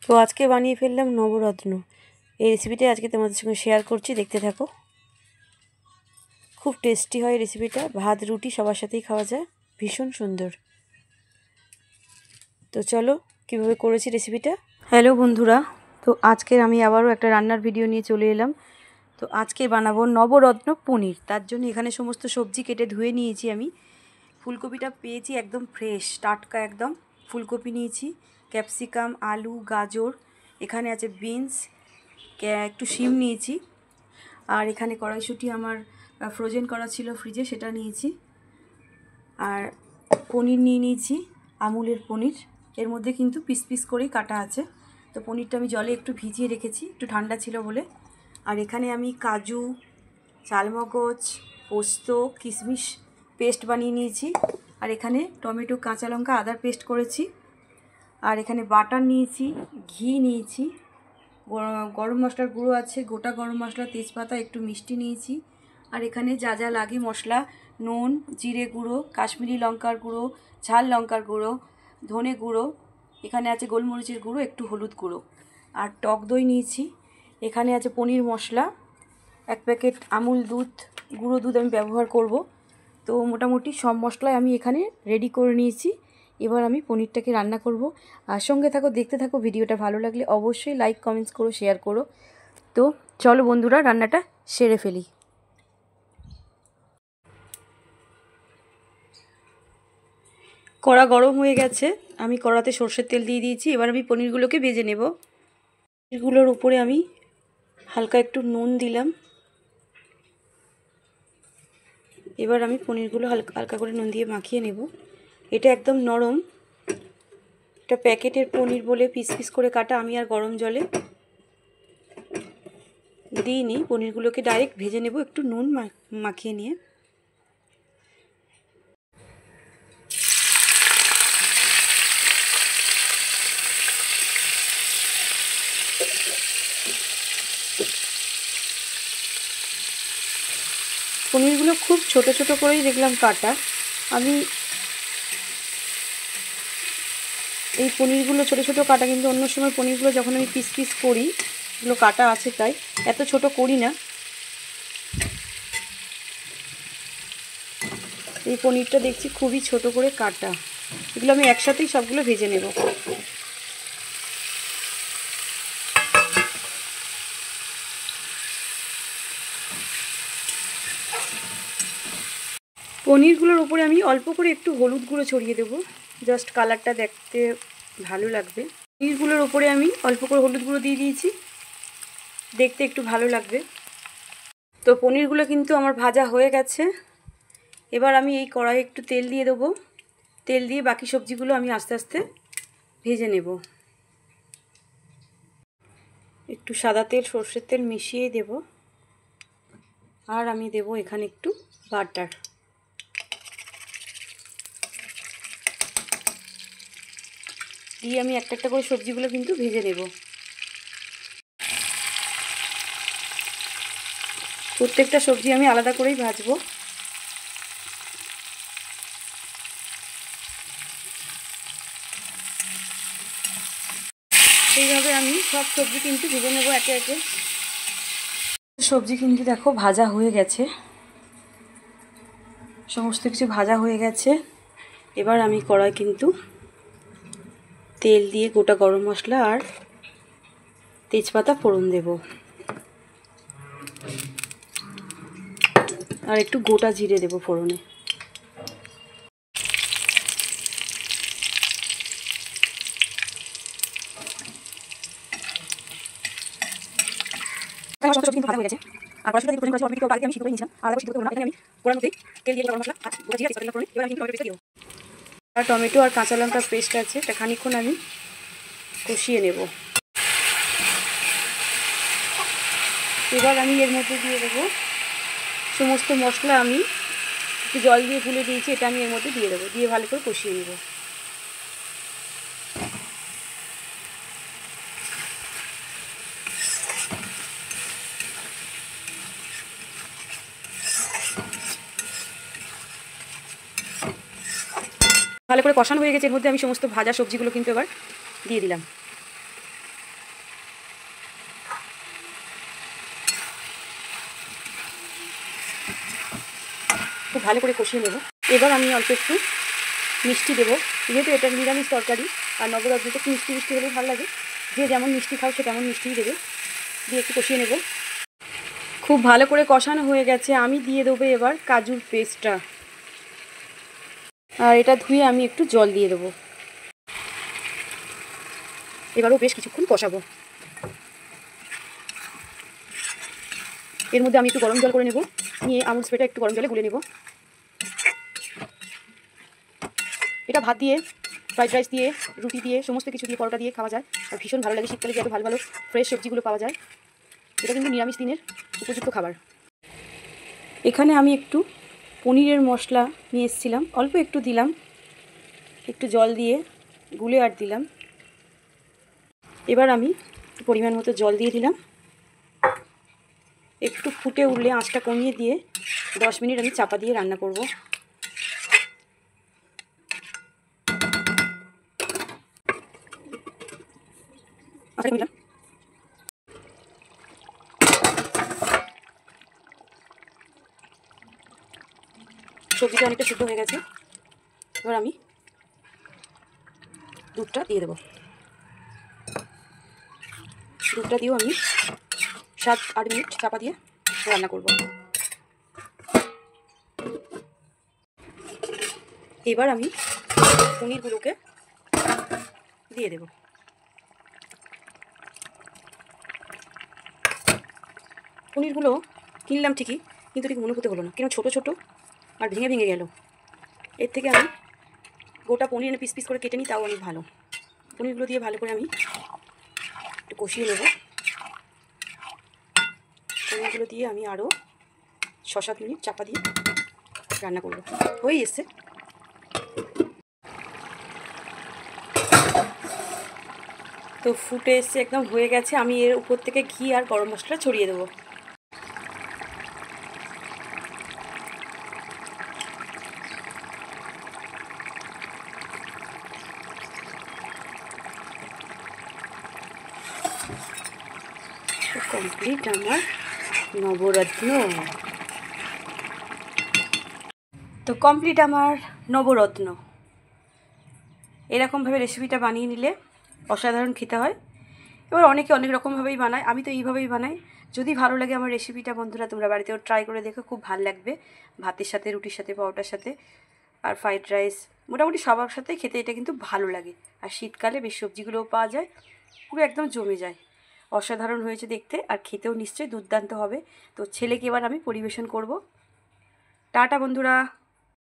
তো আজকে বানিয়ে ফেললাম নবরত্ন। এই রেসিপিটা আজকে তোমাদের সঙ্গে শেয়ার করছি, দেখতে থাকো। খুব টেস্টি হয় রেসিপিটা, ভাত রুটি সবার সাথেই খাওয়া যায়, ভীষণ সুন্দর। তো চলো কীভাবে করেছি রেসিপিটা। হ্যালো বন্ধুরা, তো আজকের আমি আবারও একটা রান্নার ভিডিও নিয়ে চলে এলাম। তো আজকে বানাবো নবরত্ন পনির। তার জন্য এখানে সমস্ত সবজি কেটে ধুয়ে নিয়েছি আমি। ফুলকপিটা পেয়েছি একদম ফ্রেশ টাটকা একদম। ফুলকপি নিয়েছি, ক্যাপসিকাম, আলু, গাজর, এখানে আছে বিনস, একটু শিম নিয়েছি, আর এখানে কড়াইশুঁটি আমার ফ্রোজেন করা ছিল ফ্রিজে, সেটা নিয়েছি। আর পনির নিয়ে নিয়েছি, আমুলের পনির। এর মধ্যে কিন্তু পিস পিস করেই কাটা আছে। তো পনিরটা আমি জলে একটু ভিজিয়ে রেখেছি, একটু ঠান্ডা ছিল বলে। আর এখানে আমি কাজু, চালমগজ, পোস্ত, কিশমিশ পেস্ট বানিয়ে নিয়েছি। আর এখানে টমেটো, কাঁচা লঙ্কা, আদার পেস্ট করেছি। আর এখানে বাটার নিয়েছি, ঘি নিয়েছি, গরম মশলার গুঁড়ো আছে, গোটা গরম মশলা, তেজপাতা, একটু মিষ্টি নিয়েছি। আর এখানে যা যা লাগে মশলা, নুন, জিরে গুঁড়ো, কাশ্মীরি লঙ্কার গুঁড়ো, ঝাল লঙ্কার গুঁড়ো, ধনে গুঁড়ো, এখানে আছে গোলমরিচের গুঁড়ো, একটু হলুদ গুঁড়ো। আর টক দই নিয়েছি। এখানে আছে পনির মশলা, 1 প্যাকেট আমুল দুধ, গুঁড়ো দুধ আমি ব্যবহার করব। তো মোটামুটি সব মশলাই আমি এখানে রেডি করে নিয়েছি। এবার আমি পনিরটাকে রান্না করব। আর সঙ্গে থাকো, দেখতে থাকো। ভিডিওটা ভালো লাগলে অবশ্যই লাইক, কমেন্টস করো, শেয়ার করো। তো চলো বন্ধুরা, রান্নাটা সেরে ফেলি। কড়া গরম হয়ে গেছে, আমি কড়াতে সর্ষের তেল দিয়ে দিয়েছি। এবার আমি পনিরগুলোকে ভেজে নেব। পনিরগুলোর উপরে আমি হালকা একটু নুন দিলাম। এবার আমি পনিরগুলো হালকা হালকা করে নুন দিয়ে মাখিয়ে নেব। এটা একদম নরম, এটা প্যাকেটের পনির বলে পিস পিস করে কাটা। আমি আর গরম জলে দিইনি, পনিরগুলোকে ডাইরেক্ট ভেজে নেব একটু নুন মাখিয়ে নিয়ে। পনিরগুলো খুব ছোট ছোট করেই দেখলাম কাটা। আমি এই পনিরগুলো ছোট ছোট কাটা, কিন্তু অন্য সময় পনিরগুলো যখন আমি পিস পিস করি, এগুলো কাটা আছে তাই এত ছোট করি না। এই পনিরটা দেখছি খুবই ছোট করে কাটা। এগুলো আমি একসাথেই সবগুলো ভেজে নেব। পনিরগুলোর উপরে আমি অল্প করে একটু হলুদ গুঁড়ো ছড়িয়ে দেবো, জাস্ট কালারটা দেখতে ভালো লাগবে। পনিরগুলোর উপরে আমি অল্প করে হলুদ গুঁড়ো দিয়ে দিয়েছি, দেখতে একটু ভালো লাগবে। তো পনিরগুলো কিন্তু আমার ভাজা হয়ে গেছে। এবার আমি এই কড়াইয়ে একটু তেল দিয়ে দেবো। তেল দিয়ে বাকি সবজিগুলো আমি আস্তে আস্তে ভেজে নেব। একটু সাদা তেল, সর্ষের তেল মিশিয়ে দেব। আর আমি দেব এখানে একটু বাটার। দিয়ে আমি একটা একটা করে সবজিগুলো কিন্তু ভেজে নেব। প্রত্যেকটা সবজি আমি আলাদা করেই ভাজবো। এইভাবে আমি সব সবজি কিন্তু ভেজে নেব একে একে। সবজি কিন্তু দেখো ভাজা হয়ে গেছে, সমস্ত কিছু ভাজা হয়ে গেছে। এবার আমি কড়াই কিন্তু তেল দিয়ে গোটা গরম মশলা আর তেজপাতা ফোড়ন দেব, আর একটু গোটা জিরে দেব ফোড়নে। কিন্তু ভাজা হয়ে গেছে। আর কড়াইশুঁটি দিয়ে ফোড়ন করেছি, অল্প একটু আমি সিদ্ধ করে নিয়েছিলাম। আর আলাদা সিদ্ধ করতে হবে না। এখানে আমি কড়ার মধ্যেই তেল দিয়ে গরম মশলা আর গোটা জিরে তেজপাতা ফোড়নে। এবার আমি কিন্তু টমেটো পেস্টটা দিয়ে দেবো। আর টমেটো আর কাঁচা লঙ্কার পেস্ট আছে, এটা খানিকক্ষণ আমি কষিয়ে নেব। এবার আমি এর মধ্যে দিয়ে দেবো সমস্ত মশলা। আমি একটু জল দিয়ে গুলে দিয়েছি, এটা আমি এর মধ্যে দিয়ে দেবো। দিয়ে ভালো করে কষিয়ে নেব। ভালো করে কষানো হয়ে গেছে। এর মধ্যে আমি সমস্ত ভাজা সবজিগুলো কিন্তু এবার দিয়ে দিলাম। খুব ভালো করে কষিয়ে নেব। এবার আমি অল্প একটু মিষ্টি দেবো, যেহেতু এটা নিরামিষ তরকারি আর নবরত্নটা একটু মিষ্টি মিষ্টি হলেই ভালো লাগে। যে যেমন মিষ্টি খাও সে তেমন মিষ্টিই দেবে। দিয়ে একটু কষিয়ে নেব। খুব ভালো করে কষানো হয়ে গেছে, আমি দিয়ে দেবো এবার কাজুর পেস্টটা, আর এটা ধুয়ে আমি একটু জল দিয়ে দেবো। এবারও বেশ কিছুক্ষণ কষাবো। এর মধ্যে আমি একটু গরম জল করে নেব, নিয়ে আমুল স্প্রেটা একটু গরম জলে গুলে নেব। এটা ভাত দিয়ে, ফ্রাইড রাইস দিয়ে, রুটি দিয়ে, সমস্ত কিছু দিয়ে, পরোটা দিয়ে খাওয়া যায় আর ভীষণ ভালো লাগে। শীতকালে যে এত ভালো ভালো ফ্রেশ সবজিগুলো পাওয়া যায়, এটা কিন্তু নিরামিষ দিনের উপযুক্ত খাবার। এখানে আমি একটু পনিরের মশলা নিয়ে এসেছিলাম, অল্প একটু দিলাম, একটু জল দিয়ে গুলে আর দিলাম। এবার আমি পরিমাণ মতো জল দিয়ে দিলাম। একটু ফুটে উঠলে আঁচটা কমিয়ে দিয়ে 10 মিনিট আমি চাপা দিয়ে রান্না করব। সবজিটা অনেকটা সিদ্ধ হয়ে গেছে। এবার আমি দুধটা দিয়ে দেবো। দুধটা দিয়েও আমি 7-8 মিনিট চাপা দিয়ে রান্না করব। এবার আমি পনিরগুলোকে দিয়ে দেব। পনিরগুলো কিনলাম ঠিকই, কিন্তু ঠিক মনে হতে হলো না, কেন ছোটো ছোটো আর ভেঙে ভেঙে গেল। এর থেকে আমি গোটা পনির এনে পিস পিস করে কেটে নিই, তাও অনেক ভালো। পনিরগুলো দিয়ে ভালো করে আমি একটু কষিয়ে নেব। পনিরগুলো দিয়ে আমি আরও 6-7 মিনিট চাপা দিয়ে রান্না করব। হয়েই এসছে। তো ফুটে এসছে, একদম হয়ে গেছে। আমি এর উপর থেকে ঘি আর গরম মশলা ছড়িয়ে দেবো। কমপ্লিট আমার নবরত্ন। তো কমপ্লিট আমার নবরত্ন। এরকমভাবে রেসিপিটা বানিয়ে নিলে অসাধারণ খেতে হয়। এবার অনেকে অনেক রকমভাবেই বানায়, আমি তো এইভাবেই বানাই। যদি ভালো লাগে আমার রেসিপিটা বন্ধুরা, তোমরা বাড়িতেও ট্রাই করে দেখো, খুব ভালো লাগবে। ভাতের সাথে, রুটির সাথে, পরোটার সাথে আর ফ্রাইড রাইস, মোটামুটি সবার সাথে খেতে এটা কিন্তু ভালো লাগে। আর শীতকালে বেশ সবজিগুলোও পাওয়া যায়, পুরো একদম জমে যায়। অসাধারণ হয়েছে দেখতে, আর খেতেও নিশ্চয়ই দুর্দান্ত হবে। তো ছেলেকে এবার আমি পরিবেশন করব। টাটা বন্ধুরা।